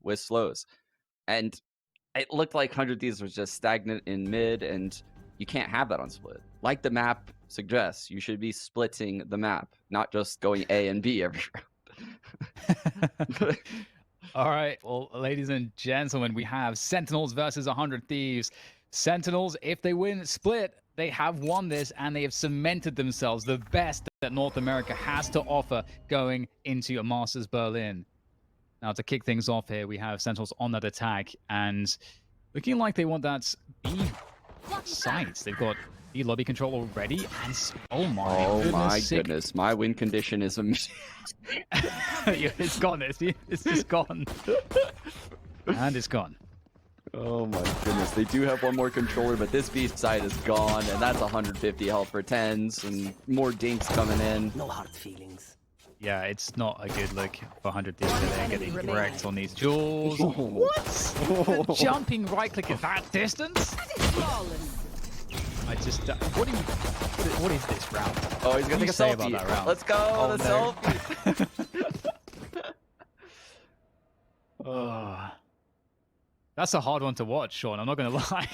with slows. And it looked like 100 Thieves was just stagnant in mid, and you can't have that on split. Like the map suggests, you should be splitting the map, not just going A and B every round. All right, well, ladies and gentlemen, we have Sentinels versus 100 Thieves. Sentinels, if they win split, they have won this, and they have cemented themselves the best that North America has to offer going into a Masters Berlin. Now, to kick things off here, we have Sentinels on that attack, and looking like they want that B site. They've got B lobby control already, and oh my goodness, my win condition is amazing. It's gone. It's just gone. And it's gone. Oh my goodness, they do have one more controller, but this B side is gone, and that's 150 health for tens, and more dinks coming in. No hard feelings. Yeah, it's not a good look for 100 Thieves. They're getting wrecked on these duels. What? The jumping right click at that distance? I just what is this round? Oh, he's gonna take a selfie. About that round? Let's go, oh, the no. selfie. Oh. That's a hard one to watch, Sean. I'm not gonna lie.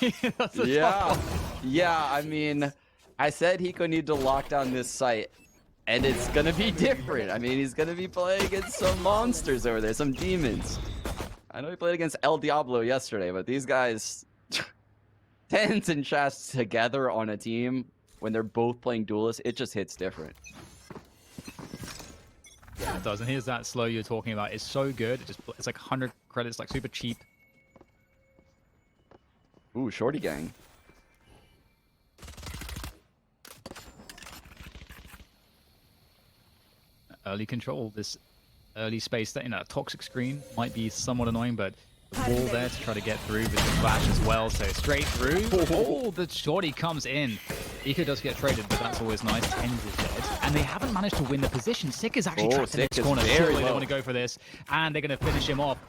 Yeah. I mean, I said Hiko needed to lock down this site, and it's gonna be different. I mean, he's gonna be playing against some monsters over there, some demons. I know he played against El Diablo yesterday, but these guys, Tens and Shast together on a team when they're both playing duelists, it just hits different. Yeah, it does. And here's that slow you're talking about. It's so good. It's like 100 credits, like super cheap. Ooh, shorty gang. Early control, this early space, that, toxic screen might be somewhat annoying, but the wall there to try to get through with the flash as well, so straight through. Oh, the shorty comes in. Eco does get traded, but that's always nice. Tens is dead. And they haven't managed to win the position. Sick is actually trapped in this corner. Surely they want to go for this, and they're going to finish him off.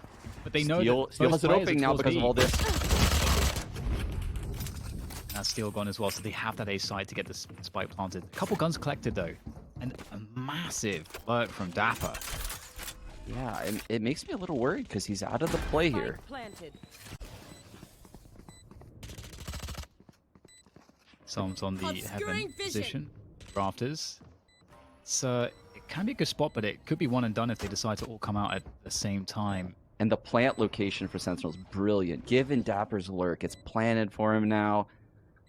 But they know that Steel has it open now because of all this. That's Steel gone as well, so they have that A side to get the spike planted. A couple guns collected, though. And a massive lurk from Dapper. Yeah, and it makes me a little worried because he's out of the play here. Someone's on the heaven position. Rafters. So it can be a good spot, but it could be one and done if they decide to all come out at the same time. And the plant location for Sentinel is brilliant. Given Dapper's lurk, it's planted for him now.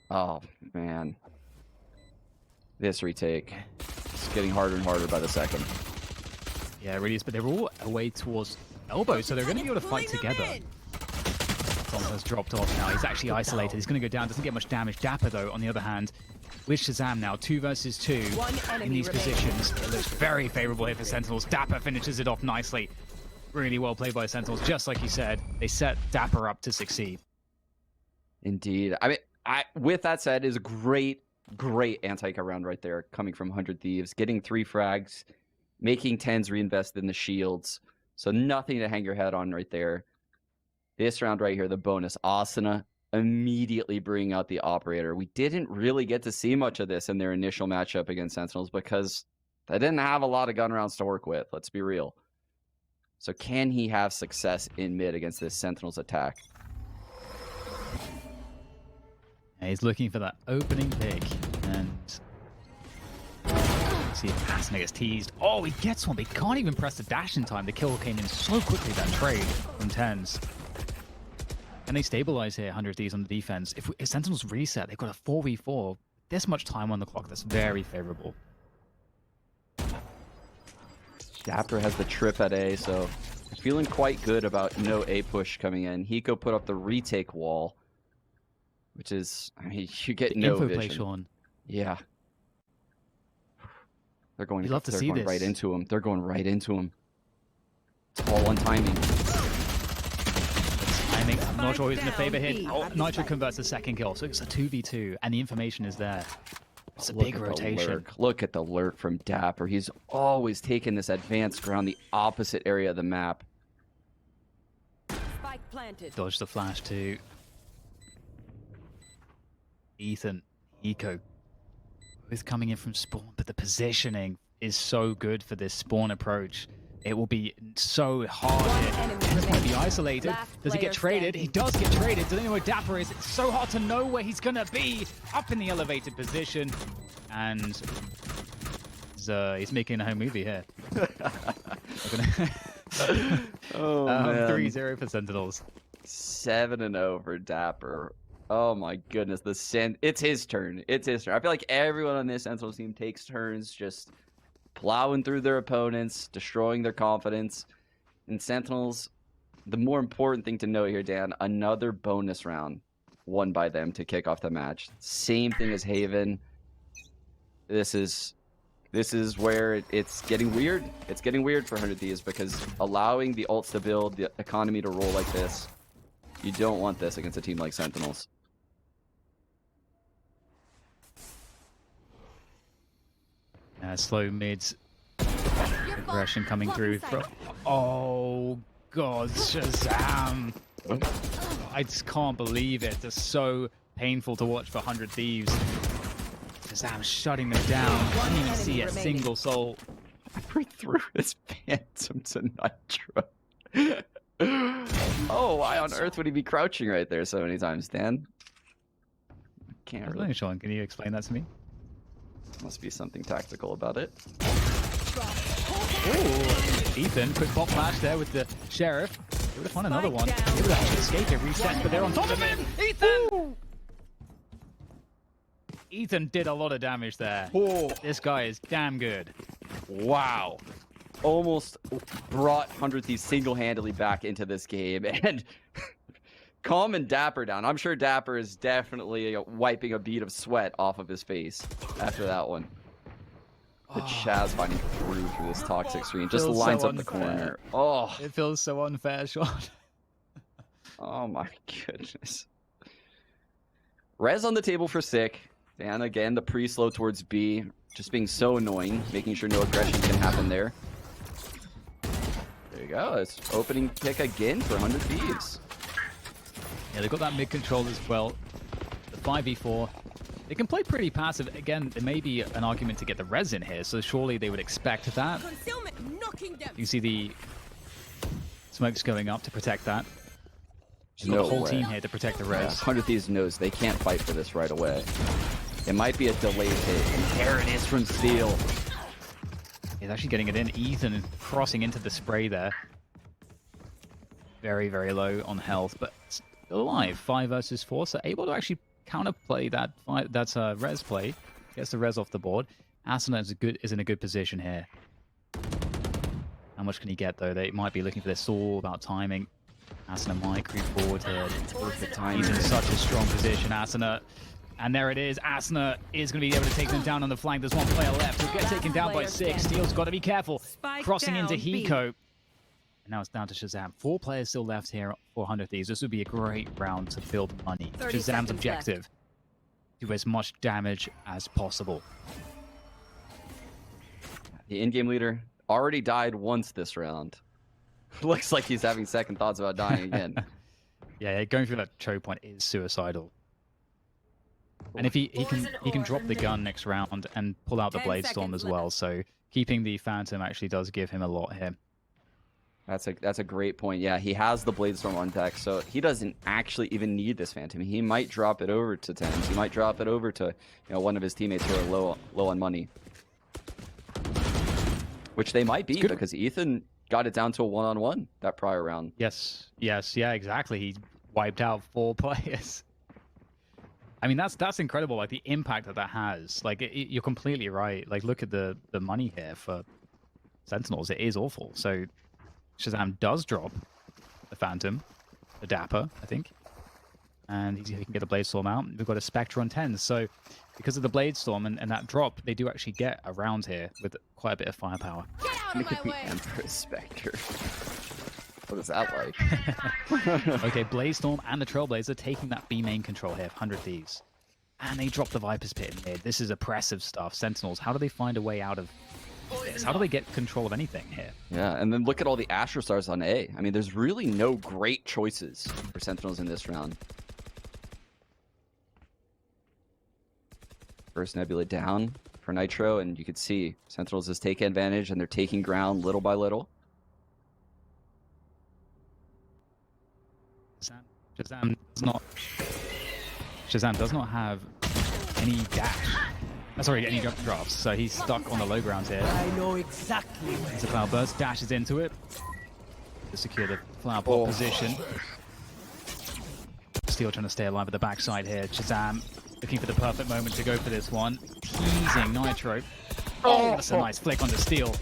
Oh, man. This retake. It's getting harder and harder by the second. Yeah, it really is, but they're all away towards elbow, so they're going to be able to fight together. Tom has dropped off now. He's actually isolated. He's going to go down. Doesn't get much damage. Dapper, though, on the other hand, with Shazam now, 2 versus 2 in these positions. It looks very favorable here for Sentinels. Dapper finishes it off nicely. Really well played by Sentinels. Just like you said, they set Dapper up to succeed. Indeed. I mean, with that said, is a great anti-K round right there coming from 100 Thieves. Getting 3 frags, making Tens reinvest in the shields. So nothing to hang your head on right there. This round right here, the bonus. Asuna immediately bringing out the Operator. We didn't really get to see much of this in their initial matchup against Sentinels because they didn't have a lot of gun rounds to work with. Let's be real. So can he have success in mid against this Sentinels attack? He's looking for that opening pick, and see if Asuna gets teased. Oh, he gets one, but he can't even press the dash in time. The kill came in so quickly, that trade from Tens. And they stabilize here, 100 Thieves on the defense. If Sentinels reset, they've got a 4v4. This much time on the clock, that's very favorable. Dapper has the trip at A, so feeling quite good about no A push coming in. Hiko put up the retake wall. Which is, I mean, you get no info vision. Play, Sean. Yeah. They're going this. right into him. They're going right into him. It's all on timing. Timing, I'm not sure who's going to favor here. Oh, Nitro converts the second kill, so it's a 2v2, and the information is there. It's a big rotation. Look at the lurk from Dapper. He's always taking this advanced around the opposite area of the map. Spike planted. Dodge the flash too. Ethan, Eco, both coming in from spawn, but the positioning is so good for this spawn approach. It will be so hard here. He's going to be isolated. Does he get traded? He does get traded. Does anyone know where Dapper is? It's so hard to know where he's going to be. Up in the elevated position. And he's making a home movie here. Oh, man. 3-0 for Sentinels. 7-0 for Dapper. Oh my goodness, it's his turn. It's his turn. I feel like everyone on this Sentinels team takes turns just plowing through their opponents, destroying their confidence. And Sentinels, the more important thing to note here, Dan, another bonus round won by them to kick off the match. Same thing as Haven. This is where it's getting weird. It's getting weird for 100 Thieves because allowing the ults to build, the economy to roll like this, you don't want this against a team like Sentinels. Slow mids aggression coming through. Oh, God, Shazam. I just can't believe it. It's so painful to watch for 100 Thieves. Shazam shutting them down. Can't even see a single soul. Through his phantom to Nitro. Oh, why on earth would he be crouching right there so many times, Dan? Can't really. Sean, can you explain that to me? Must be something tactical about it. Ooh, Ethan, quick pop flash there with the Sheriff. They would have won another one. They would have actually escaped it, reset, but they're on top of him. Ethan! Ooh. Ethan did a lot of damage there. Oh. This guy is damn good. Wow. Almost brought 100 Thieves single-handedly back into this game and calming Dapper down. I'm sure Dapper is definitely wiping a bead of sweat off of his face after that one. The Chaz finding through this toxic screen just lines up the corner. Oh, it feels so unfair, Sean. Oh my goodness. Res on the table for Sick. And again, the pre-slow towards B, just being so annoying, making sure no aggression can happen there. There you go. It's opening pick again for 100 Thieves. Yeah, they've got that mid control as well. The 5v4. They can play pretty passive. Again, there may be an argument to get the res in here, so surely they would expect that. You can see the smokes going up to protect that. She's got the whole team here to protect the res. Yeah, 100 Thieves knows they can't fight for this right away. It might be a delayed hit, and there it is from Steel. He's actually getting it in. Ethan crossing into the spray there. Very, very low on health, but still alive. 5 versus 4, so able to actually counterplay that res play. Gets the res off the board. Asuna is in a good position here. How much can he get, though? They might be looking for this all about timing. Asuna might creep forward here. He's in such a strong position, Asuna. And there it is. Asuna is going to be able to take them down on the flank. There's one player left. He'll get taken down by 6. Steel's got to be careful. Crossing into Hiko. And now it's down to Shazam. 4 players still left here for 100 Thieves. This would be a great round to build money. Shazam's objective. Do as much damage as possible. The in-game leader already died once this round. Looks like he's having second thoughts about dying again. Yeah, going through that choke point is suicidal. And if he can drop the gun next round and pull out the Blade Storm as well, so keeping the Phantom actually does give him a lot here. That's a great point. Yeah, he has the Blade Storm on deck, so he doesn't actually even need this Phantom. He might drop it over to 10s. He might drop it over to one of his teammates who are low on money, which they might be because Ethan got it down to a 1-on-1 that prior round. Yes, yeah, exactly. He wiped out 4 players. I mean, that's incredible. Like the impact that has. Like you're completely right. Like look at the money here for Sentinels. It is awful. So Shazam does drop the Phantom, the Dapper, I think, and he can get the Blade Storm out. We've got a Spectre on 10. So because of the Blade Storm and that drop, they do actually get a round here with quite a bit of firepower. Look at the Emperor Spectre. What is that like? Okay, Blade Storm and the Trailblazer taking that B main control here, 100 Thieves. And they drop the Viper's Pit in mid. This is oppressive stuff. Sentinels, how do they find a way out of this? How do they get control of anything here? Yeah, and then look at all the Astro Stars on A. I mean, there's really no great choices for Sentinels in this round. First Nebula down for Nitro, and you could see Sentinels is taking advantage, and they're taking ground little by little. Shazam does not have any dash. Sorry, any jump drops, so he's stuck on the low ground here. I know exactly where. It's a flower burst, dashes into it to secure the flower pot position. Steel trying to stay alive at the backside here. Shazam looking for the perfect moment to go for this one. Teasing Nitro. Oh, that's a nice flick on the Steel.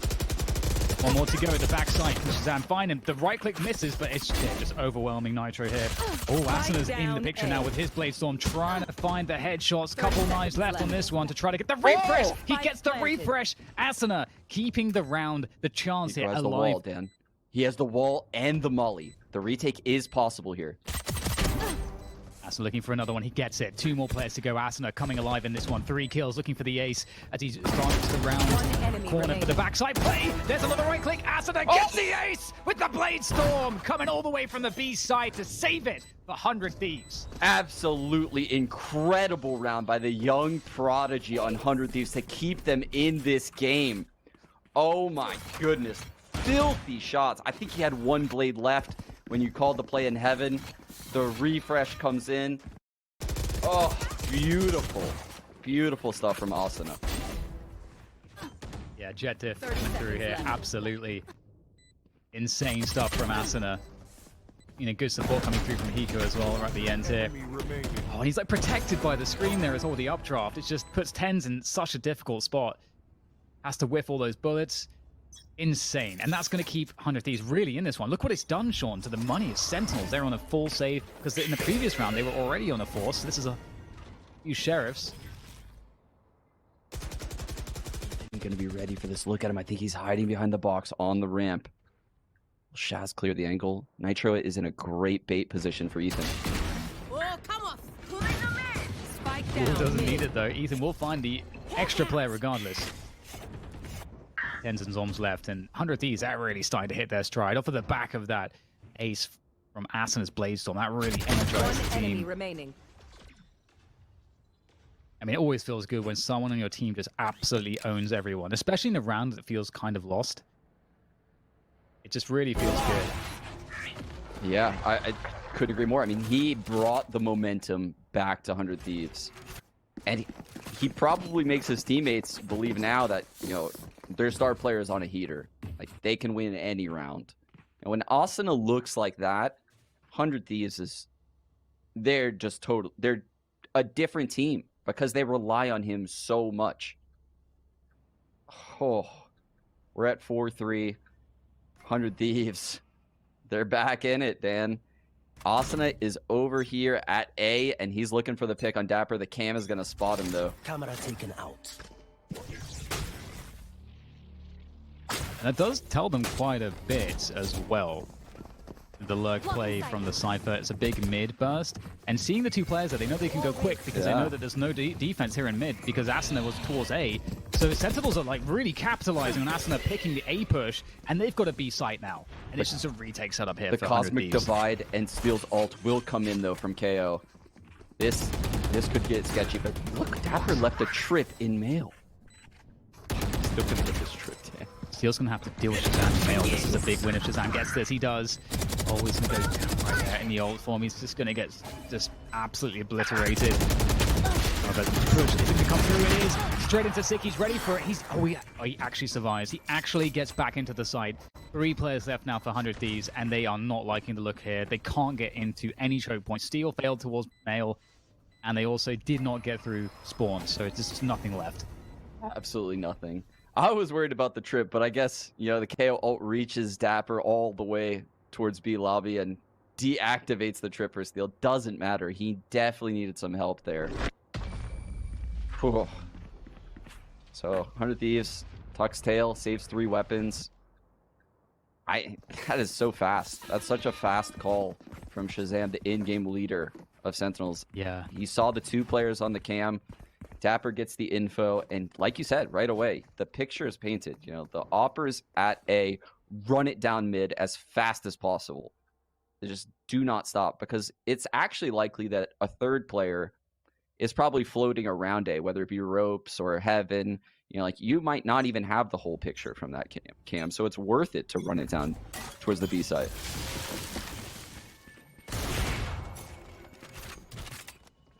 One more to go at the backside. Can Shazam find him? The right click misses, but it's just overwhelming Nitro here. Oh, Asana's in the picture now with his Blade Storm, trying to find the headshots. Couple knives left on this one to try to get the refresh. He gets the refresh. Asana keeping the round, the chance here alive. The wall, Dan. He has the wall and the molly. The retake is possible here. Asana looking for another one. He gets it. 2 more players to go. Asana coming alive in this one. 3 kills, looking for the ace as he advances the round corner for the backside play. There's another right click. Asana gets the ace with the Blade Storm, coming all the way from the B side to save it for 100 Thieves. Absolutely incredible round by the young prodigy on 100 Thieves to keep them in this game. Oh my goodness. Filthy shots. I think he had 1 blade left when you called the play in heaven. The refresh comes in. Oh, beautiful. Beautiful stuff from Asana. Yeah, Jet Diff coming through here. Absolutely insane stuff from Asana. You know, good support coming through from Hiko as well right at the end here. Oh, and he's like protected by the screen there as well, the updraft. It just puts TENS in such a difficult spot. Has to whiff all those bullets. Insane. And that's going to keep 100 Thieves really in this one. Look what it's done, Sean, to the money of Sentinels. They're on a full save because in the previous round they were already on a 4. So this is a few sheriffs. I'm going to be ready for this. Look at him. I think he's hiding behind the box on the ramp. Shaz clear the angle. Nitro is in a great bait position for Ethan. Oh, come on. Pulling them in. Spike down. Doesn't need it though. Ethan will find the extra player regardless. TENS and Zoms left, and 100 Thieves that really starting to hit their stride. Off of the back of that ace from Asana's Blade Storm, that really energized the team. Remaining. I mean, it always feels good when someone on your team just absolutely owns everyone, especially in a round that feels kind of lost. It just really feels good. Yeah, I couldn't agree more. I mean, he brought the momentum back to 100 Thieves. And he probably makes his teammates believe now that, you know, their star player is on a heater. Like, they can win any round. And when Asana looks like that, 100 Thieves is... They're just total... They're a different team because they rely on him so much. Oh, we're at 4-3. 100 Thieves. They're back in it, Dan. Asana is over here at A, and he's looking for the pick on Dapper. The cam is going to spot him, though. Camera taken out. And it does tell them quite a bit as well. The lurk play from the Cypher, it's a big mid burst. And seeing the 2 players there, they know they can go quick because they know that there's no defense here in mid because Asana was towards A. So the Sentinels are like really capitalizing on Asana picking the A push, and they've got a B site now. And it's just a retake setup here the for Cosmic Divide and Steel's ult will come in, though, from KO. This could get sketchy, but look, Dapper left a trip in mail. Still gonna get this trip, Dan. Steel's going to have to deal with Shazam's mail. This is a big win if Shazam gets this. He does. Oh, he's going to go down right there in the ult form. He's just going to get just absolutely obliterated. Oh, there's a push. Is it going to come through? It is. Straight into Sick. He's ready for it. He actually survives. He actually gets back into the side. 3 players left now for 100 Thieves, and they are not liking the look here. They can't get into any choke points. Steel failed towards mail, and they also did not get through spawn, so it's just nothing left. Absolutely nothing. I was worried about the trip, but I guess, you know, the KO ult reaches Dapper all the way towards B lobby and deactivates the trip for Steel. Doesn't matter. He definitely needed some help there. Whew. So, 100 Thieves, tucks tail, saves 3 weapons. That is so fast. That's such a fast call from Shazam, the in-game leader of Sentinels. Yeah. He saw the 2 players on the cam. Dapper gets the info, and like you said, right away, the picture is painted. You know, the Oppers at A, run it down mid as fast as possible. They just do not stop, because it's actually likely that a 3rd player is probably floating around A, whether it be ropes or heaven. You know, like, you might not even have the whole picture from that cam, so it's worth it to run it down towards the B side.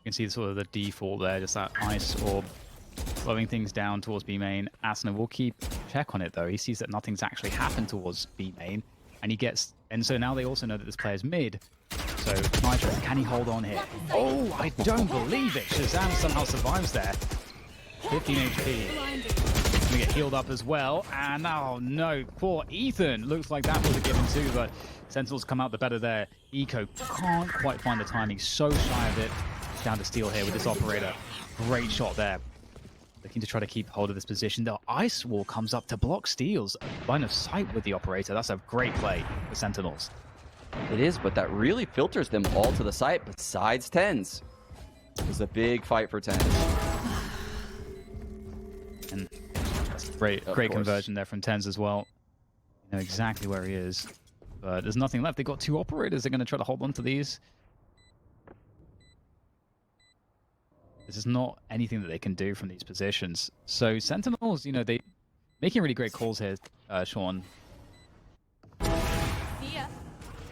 can see sort of the default there, just that ice orb slowing things down towards B main. Asuna will keep check on it though. He sees that nothing's actually happened towards B main, and so now they also know that this player's mid. So Nitro, can he hold on here? Oh, I don't believe it. Shazam somehow survives there. 15 HP. Gonna get healed up as well. And oh no, poor Ethan. Looks like that was a given too, but Sentinels come out the better there. Eco can't quite find the timing. So shy of it. Down to Steel here with this operator. Great shot there. Looking to try to keep hold of this position. The ice wall comes up to block Steel's line of sight with the operator. That's a great play for Sentinels. It is, but that really filters them all to the site besides Tens. It was a big fight for Tens. And that's a great conversion there from Tens as well. You know exactly where he is. But there's nothing left. They've got two operators. They're going to try to hold on to these. This is not anything that they can do from these positions. So Sentinels, you know, they making really great calls here, Sean. Yeah.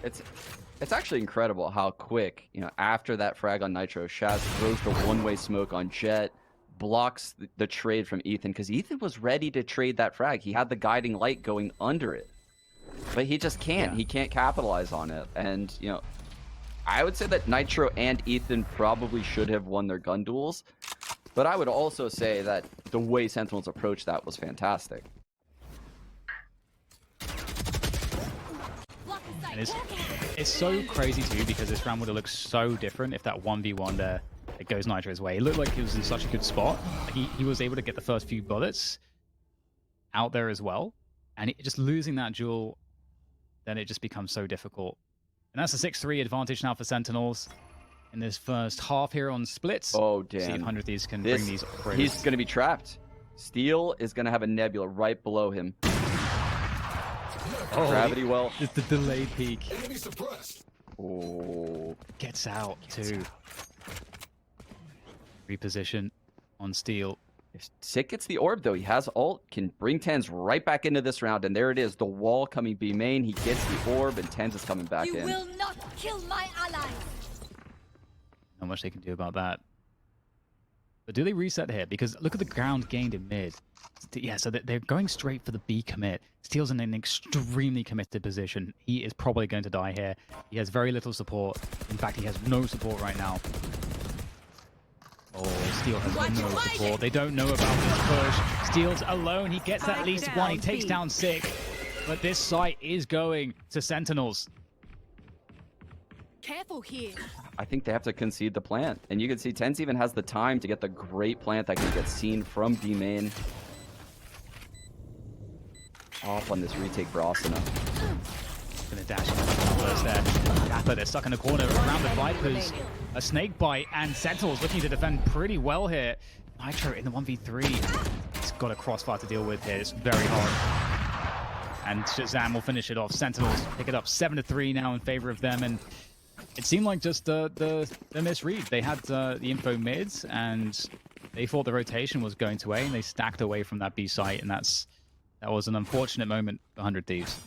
It's actually incredible how quick, you know, after that frag on Nitro, Shaz throws the one-way smoke on Jet, blocks the trade from Ethan, because Ethan was ready to trade that frag. He had the guiding light going under it, but he just can't. Yeah. He can't capitalize on it. And, you know, I would say that Nitro and Ethan probably should have won their gun duels, but I would also say that the way Sentinels approached that was fantastic. And it's so crazy too, because this round would have looked so different if that 1v1 there, it goes Nitro's way. It looked like he was in such a good spot. He was able to get the first few bullets out there as well. And just losing that duel, then it just becomes so difficult. And that's a 6-3 advantage now for Sentinels in this first half here on splits. Oh, damn. See if 100 Thieves can bring these operators. He's going to be trapped. Steel is going to have a nebula right below him. Oh, Gravity well. It's the delayed peak. Oh. Gets out too. Reposition on Steel. If Sick gets the orb, though, he has ult, can bring Tens right back into this round, and there it is. The wall coming B main, he gets the orb, and Tens is coming back You in. will not kill my allies. Not much they can do about that. But do they reset here? Because look at the ground gained in mid. Yeah, so they're going straight for the B commit. Steel's in an extremely committed position. He is probably going to die here. He has very little support. In fact, he has no support right now. Oh, Steel has no support. They don't know about this push. Steel's alone. He gets at least one. He takes down Sick. But this site is going to Sentinels. Careful here. I think they have to concede the plant. And you can see Tens even has the time to get the great plant that can get seen from B main. Off on this retake for Asuna. Gonna dash in first there. Gapper, they're stuck in the corner around the Vipers. A snake bite, and Sentinels looking to defend pretty well here. Nitro in the 1v3. He's got a crossfire to deal with here. It's very hard. And Shazam will finish it off. Sentinels pick it up 7-3 now in favor of them. And it seemed like just the misread. They had the info mids, and they thought the rotation was going to A, and they stacked away from that B site, and that was an unfortunate moment for 100 Thieves.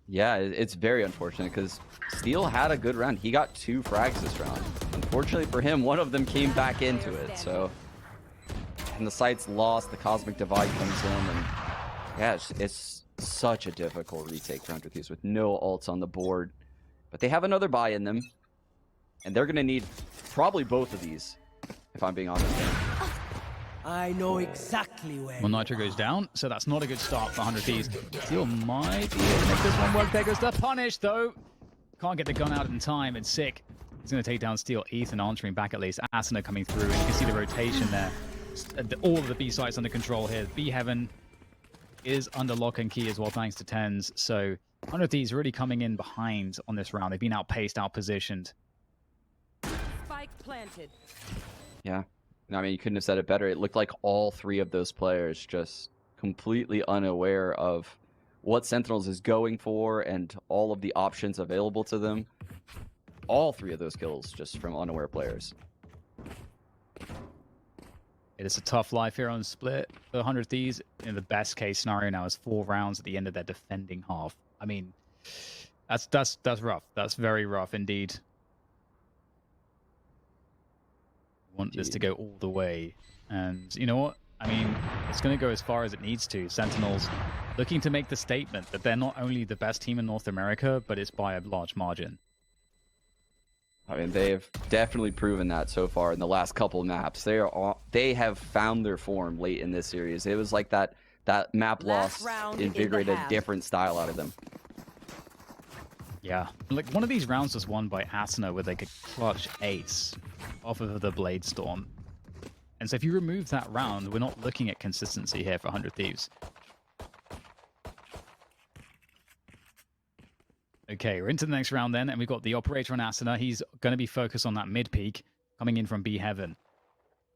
Yeah, it's very unfortunate because Steel had a good round. He got 2 frags this round. Unfortunately for him, one of them came back into it. So, and the site's lost. The Cosmic Divide comes in, and yeah, it's such a difficult retake for 100 Thieves with no ults on the board. But they have another buy in them, and they're going to need probably both of these, if I'm being honest. I know exactly where. Well, Nitro goes down, so that's not a good start for 100 Thieves. Steel might be able to make this one work. There goes the punish, though. Can't get the gun out in time, and Sick is going to take down Steel. Ethan answering back at least. Asuna coming through, and you can see the rotation there. All of the B sites under control here. B Heaven is under lock and key as well, thanks to Tens. So 100 Thieves really coming in behind on this round. They've been outpaced, outpositioned. Spike planted. Yeah. I mean, you couldn't have said it better. It looked like all 3 of those players just completely unaware of what Sentinels is going for and all of the options available to them. All 3 of those kills just from unaware players. It is a tough life here on Split. The 100 Thieves, in the best case scenario now, is 4 rounds at the end of their defending half. I mean, that's rough. That's very rough indeed. want this to go all the way. And you know what? I mean, it's going to go as far as it needs to. Sentinels looking to make the statement that they're not only the best team in North America, but it's by a large margin. I mean, they have definitely proven that so far in the last couple of maps. They have found their form late in this series. It was like that map loss invigorated a different style out of them. Yeah, like one of these rounds was won by Asuna with like a clutch ace off of the Blade Storm. And so if you remove that round, we're not looking at consistency here for 100 Thieves. Okay, we're into the next round then, and we've got the Operator on Asuna. He's going to be focused on that mid-peak, coming in from B Heaven. And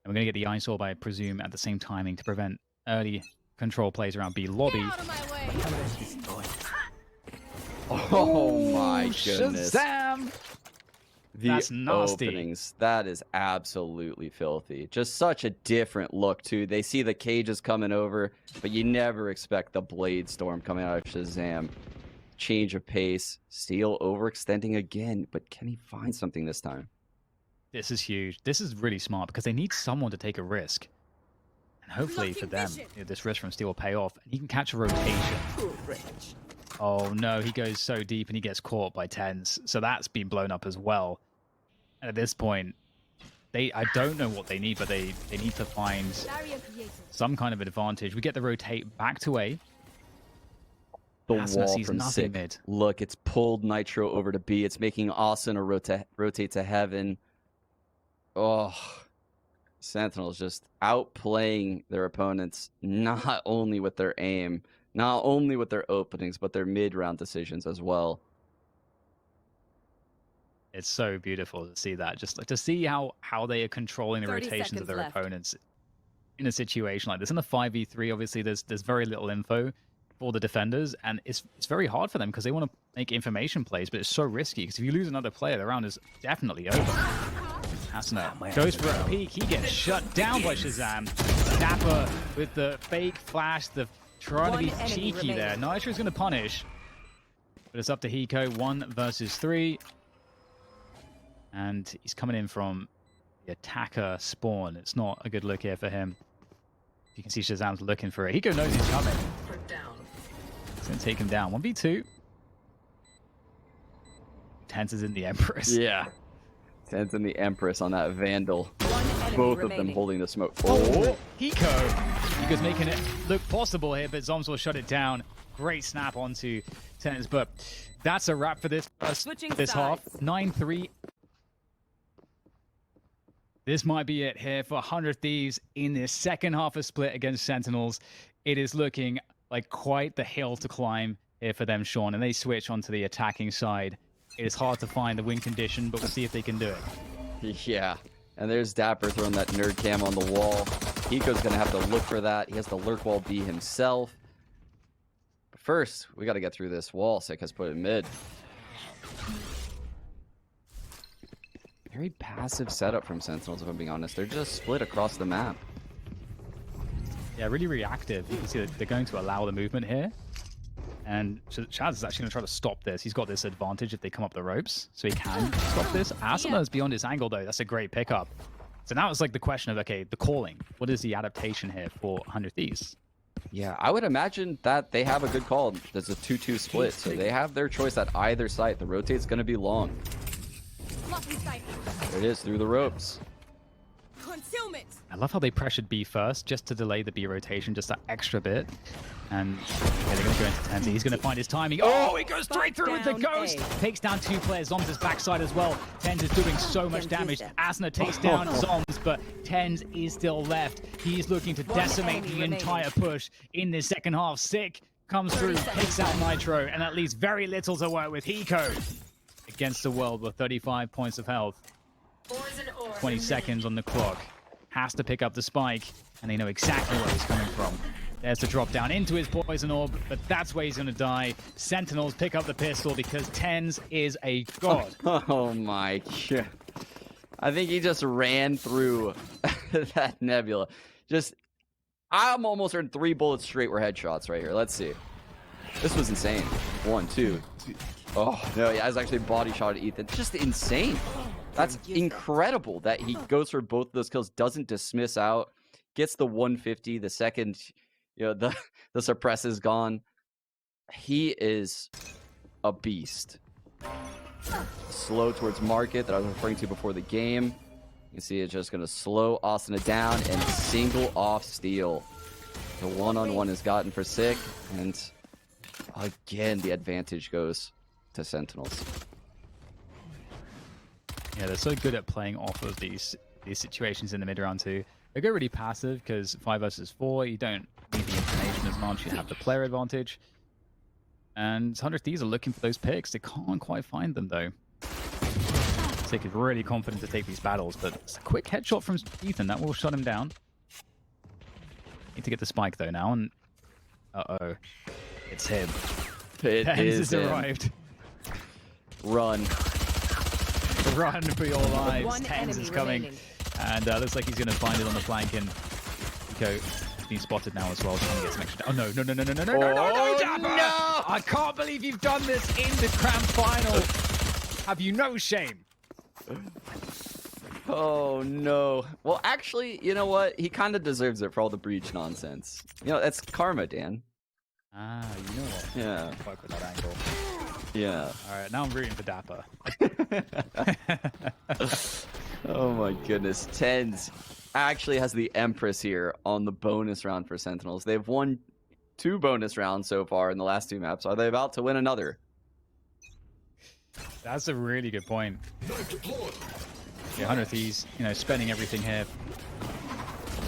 we're going to get the Ice Orb, I presume, at the same timing to prevent early control plays around B lobby. Get out of my way. Oh my goodness. Shazam! That's nasty. Openings, that is absolutely filthy. Just such a different look, too. They see the cages coming over, but you never expect the Blade Storm coming out of Shazam. Change of pace. Steel overextending again, but can he find something this time? This is huge. This is really smart because they need someone to take a risk. And hopefully for them, this risk from Steel will pay off. And he can catch a rotation. Oh no, he goes so deep and he gets caught by THIEVES. So that's been blown up as well. And at this point, I don't know what they need, but they need to find some kind of advantage. We get the rotate back to A. The Asuna wall sees from nothing Sick. mid. Look, it's pulled Nitro over to B. It's making Asuna rotate to Heaven. Oh, Sentinels just outplaying their opponents, not only with their aim, not only with their openings, but their mid-round decisions as well. It's so beautiful to see that. Just like to see how they are controlling the 30 rotations of seconds their left. opponents in a situation like this. In a 5v3, obviously, there's very little info for the defenders, and it's very hard for them because they want to make information plays, but it's so risky because if you lose another player, the round is definitely over. Asuna goes for a peek. He gets shut down by Shazam. Dapper with the fake flash, trying to be One enemy cheeky there. remaining. Nitro's going to punish, but it's up to Hiko. 1 versus 3. And he's coming in from the attacker spawn. It's not a good look here for him. You can see Shazam's looking for it. Hiko knows he's coming. He's going to take him down. 1v2. THIEVES is in the Empress. Yeah. Tens and the Empress on that Vandal. Enemy Both of remaining. them holding the smoke. Oh, Hiko's making it look possible here, but Zoms will shut it down. Great snap onto THIEVES, but that's a wrap for this Switching half. sides. 9-3. This might be it here for 100 Thieves in this second half of split against Sentinels. It is looking like quite the hill to climb here for them, Sean, and they switch onto the attacking side. It is hard to find the win condition, but we'll see if they can do it. Yeah. And there's Dapper throwing that nerd cam on the wall. Hiko's going to have to look for that. He has to lurk wall B himself. But first, we got to get through this wall. Sick has put it mid. Very passive setup from Sentinels, if I'm being honest. They're just split across the map. Yeah, really reactive. You can see that they're going to allow the movement here. And Chaz is actually going to try to stop this. He's got this advantage if they come up the ropes, so he can stop this. Asuna is beyond his angle, though. That's a great pickup. So now it's like the question of, okay, the calling. What is the adaptation here for 100 Thieves? Yeah, I would imagine that they have a good call. There's a 2-2 split, so they have their choice at either side. The rotate's going to be long. Blocking sight. There it is, through the ropes. Concealment. I love how they pressured B first, just to delay the B rotation, just that extra bit. And yeah, they're going to go into THIEVES. He's going to find his timing. Oh, he goes straight through with the Down ghost. A. Takes down 2 players. Zoms is backside as well. THIEVES is doing so much damage. Asuna takes down Zoms, but THIEVES is still left. He's looking to decimate enemy the remaining. entire push in this second half. Sick comes through, 30 seconds takes out Nitro, and that leaves very little to work with. Hiko against the world with 35 points of health. 20 seconds on the clock. Has to pick up the spike, and they know exactly where he's coming from. There's the drop down into his poison orb, but that's where he's going to die. Sentinels pick up the pistol because THIEVES is a god. Oh my god. I think he just ran through that nebula. I'm almost heard 3 bullets straight were headshots right here. Let's see. This was insane. 1, 2. Oh, no, yeah, I was actually body shot at Ethan. Just insane. That's incredible that he goes for both of those kills, doesn't dismiss out, gets the 150 the second, the suppress is gone. He is a beast. Slow towards market that I was referring to before the game. You can see it's just going to slow Austin down and single off steal. The one-on-one is gotten for Sick, and again, the advantage goes to Sentinels. Yeah, they're so good at playing off of these situations in the mid round too. They go really passive because 5 versus 4, you don't need the information as much, you have the player advantage. And 100 Thieves are looking for those picks. They can't quite find them though. Sick is really confident to take these battles, but it's a quick headshot from Ethan that will shut him down. Need to get the spike though now, and uh-oh, it's him. It is has arrived. Run. Run for your lives. One Tens enemy is coming. remaining. And looks like he's going to find it on the flank. And Nico being spotted now as well, trying to get some extra. Oh, no. Dapper! No! I can't believe you've done this in the Cram final. Have you no shame? Oh, no. Well, actually, you know what? He kind of deserves it for all the breach nonsense. That's karma, Dan. Ah, you know what? Yeah. Fuck with that angle. Yeah. All right, now I'm rooting for Dapper. Oh my goodness. Tens actually has the Empress here on the bonus round for Sentinels. They've won 2 bonus rounds so far in the last 2 maps. Are they about to win another? That's a really good point. Yeah, 100 Thieves, spending everything here.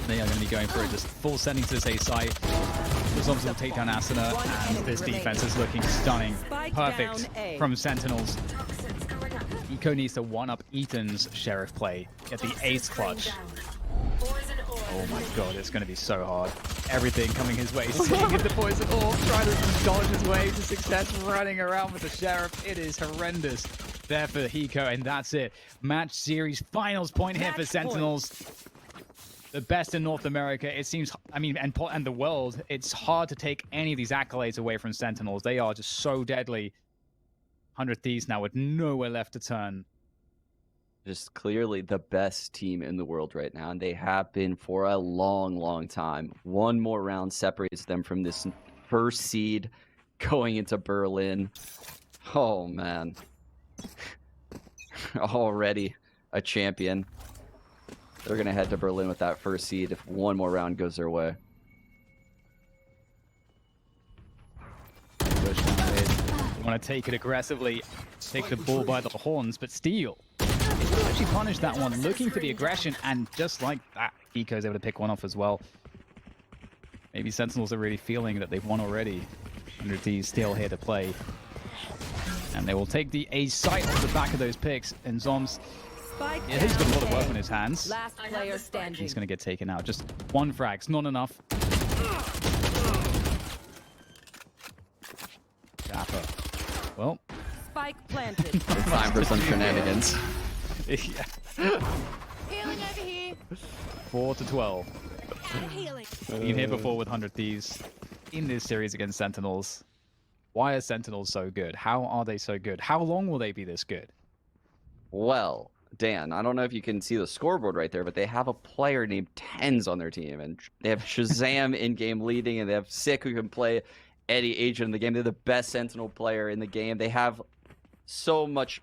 They are going to be going for it, just full sending to this A site. The Zombs will take down Asuna, and this defense is looking stunning. Perfect from Sentinels. Eco needs to one-up Ethan's Sheriff play, get the ace clutch. Oh my god, it's going to be so hard. Everything coming his way, sitting in the poison orb, trying to dodge his way to success, running around with the Sheriff. It is horrendous there for Hiko, and that's it. Match series finals point here for Sentinels. The best in North America, it seems, and the world. It's hard to take any of these accolades away from Sentinels. They are just so deadly. 100 Thieves now with nowhere left to turn. Just clearly the best team in the world right now, and they have been for a long, long time. One more round separates them from this first seed going into Berlin. Oh, man. Already a champion. They're going to head to Berlin with that first seed if one more round goes their way. Push down mid. You want to take it aggressively, take the bull by the horns, but Steel actually punished that one, looking for the aggression, and just like that, Hiko's able to pick one off as well. Maybe Sentinels are really feeling that they've won already. 100 Thieves still here to play. And they will take the A site off the back of those picks, and Zombs, yeah, he's got a lot of work on his hands. Last player standing. He's going to get taken out. Just one frag's not enough. Dapper. Well, Spike planted. Time for some shenanigans. yeah. Healing over here. 4-12. Healing. Been here before with 100 Thieves in this series against Sentinels. Why are Sentinels so good? How are they so good? How long will they be this good? Well, Dan, I don't know if you can see the scoreboard right there, but they have a player named Tens on their team, and they have Shazam in-game leading, and they have Sick who can play Eddie Agent in the game. They're the best Sentinel player in the game. They have so much.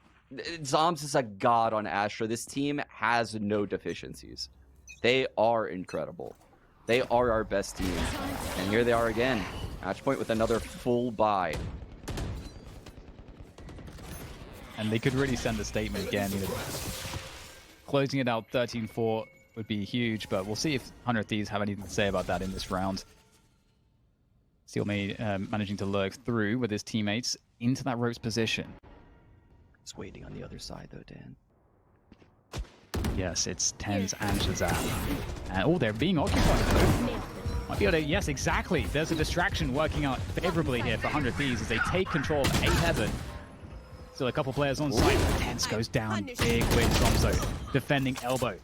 Zombs is a god on Astra. This team has no deficiencies. They are incredible. They are our best team. And here they are again. Match point with another full buy. And they could really send a statement again. Closing it out 13-4 would be huge, but we'll see if 100 Thieves have anything to say about that in this round. Steel managing to lurk through with his teammates into that ropes position. It's waiting on the other side, though, Dan. Yes, it's Tens and Shazam. And, oh, they're being occupied. Might be able to, yes, exactly. There's a distraction working out favorably here for 100 Thieves as they take control of A Heaven. Still a couple players on site. Tens goes down. Big win from Zomzo. Defending elbow.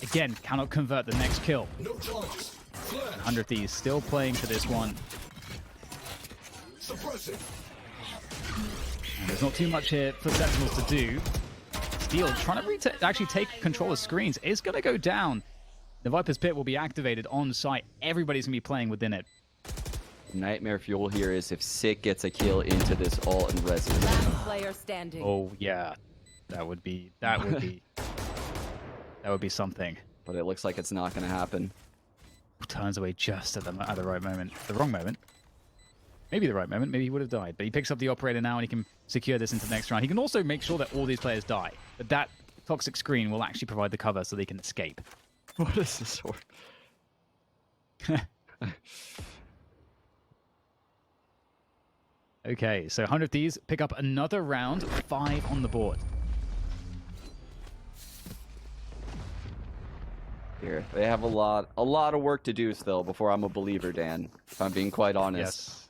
Again, cannot convert the next kill. 100 Thieves still playing for this one. There's not too much here for Sentinels to do. Steel trying to actually take control of screens is going to go down. The Viper's Pit will be activated on site. Everybody's going to be playing within it. Nightmare fuel here is if Sick gets a kill into this ult and reses. Last player standing. Oh yeah, that would be something. But it looks like it's not going to happen. Turns away just at the right moment. The wrong moment. Maybe the right moment. Maybe he would have died. But he picks up the operator now and he can secure this into the next round. He can also make sure that all these players die. But that toxic screen will actually provide the cover so they can escape. What is this sword? Okay, so 100 Thieves pick up another round. 5 on the board. Here, they have a lot of work to do still before I'm a believer, Dan. If I'm being quite honest. Yes.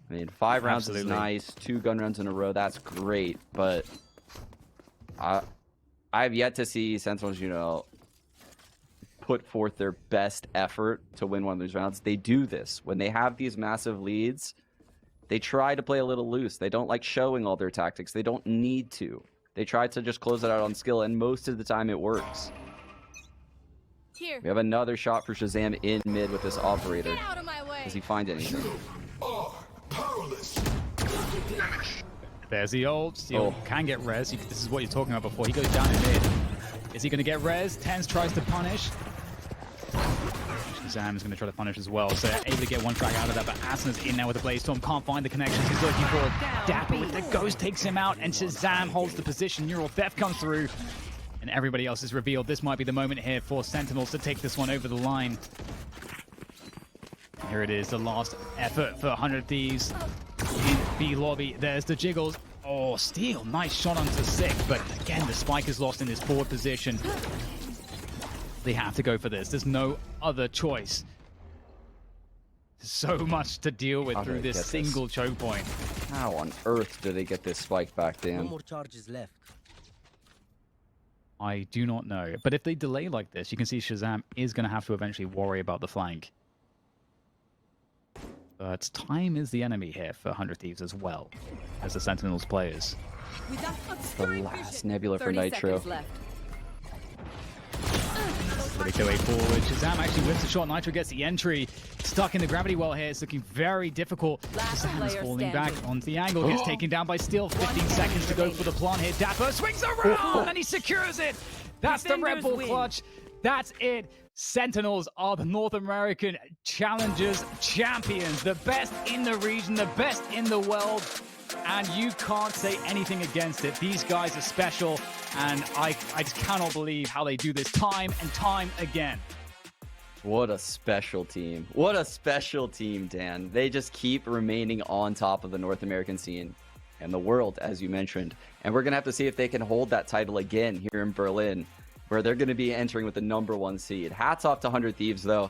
I mean, 5 rounds Absolutely. is nice. 2 gun runs in a row, that's great. But I've yet to see Sentinels, you know, put forth their best effort to win one of these rounds. They do this. When they have these massive leads, they try to play a little loose. They don't like showing all their tactics. They don't need to. They try to just close it out on skill, and most of the time it works. Here. We have another shot for Shazam in mid with this operator. Get out of my way. Does he find anything? There's the ult. Steel Oh. can get res. This is what you're talking about before. He goes down in mid. Is he going to get res? Tens tries to punish. Shazam is going to try to punish as well. So able to get one frag out of that, but Asna's in now with the Blaze Storm. Can't find the connections he's looking for. Dapper with the Ghost takes him out, and Shazam holds the position. Neural Theft comes through, and everybody else is revealed. This might be the moment here for Sentinels to take this one over the line. Here it is, the last effort for 100 Thieves in B lobby. There's the jiggles. Oh, Steel, nice shot onto Sick, but again, the spike is lost in his forward position. They have to go for this. There's no other choice. So much to deal with How do through they this get single choke point. How on earth do they get this spike back, No Dan? more charges left. I do not know. But if they delay like this, you can see Shazam is going to have to eventually worry about the flank. But time is the enemy here for 100 Thieves as well as the Sentinels players. The last Nebula for 30 Nitro. seconds left. They go way forward. Shazam actually whips the shot. Nitro gets the entry. Stuck in the gravity well here. It's looking very difficult. Last Shazam is player falling standing. back onto the angle. Gets taken down by Steel. 15 seconds to go for the plant here. Dapper swings around and he secures it. That's the Red Defenders Bull win. clutch. That's it. Sentinels are the North American Challengers champions. The best in the region, the best in the world. And you can't say anything against it. These guys are special, and I just cannot believe how they do this time and time again. What a special team. What a special team, Dan. They just keep remaining on top of the North American scene and the world, as you mentioned. And we're going to have to see if they can hold that title again here in Berlin, where they're going to be entering with the #1 seed. Hats off to 100 Thieves, though.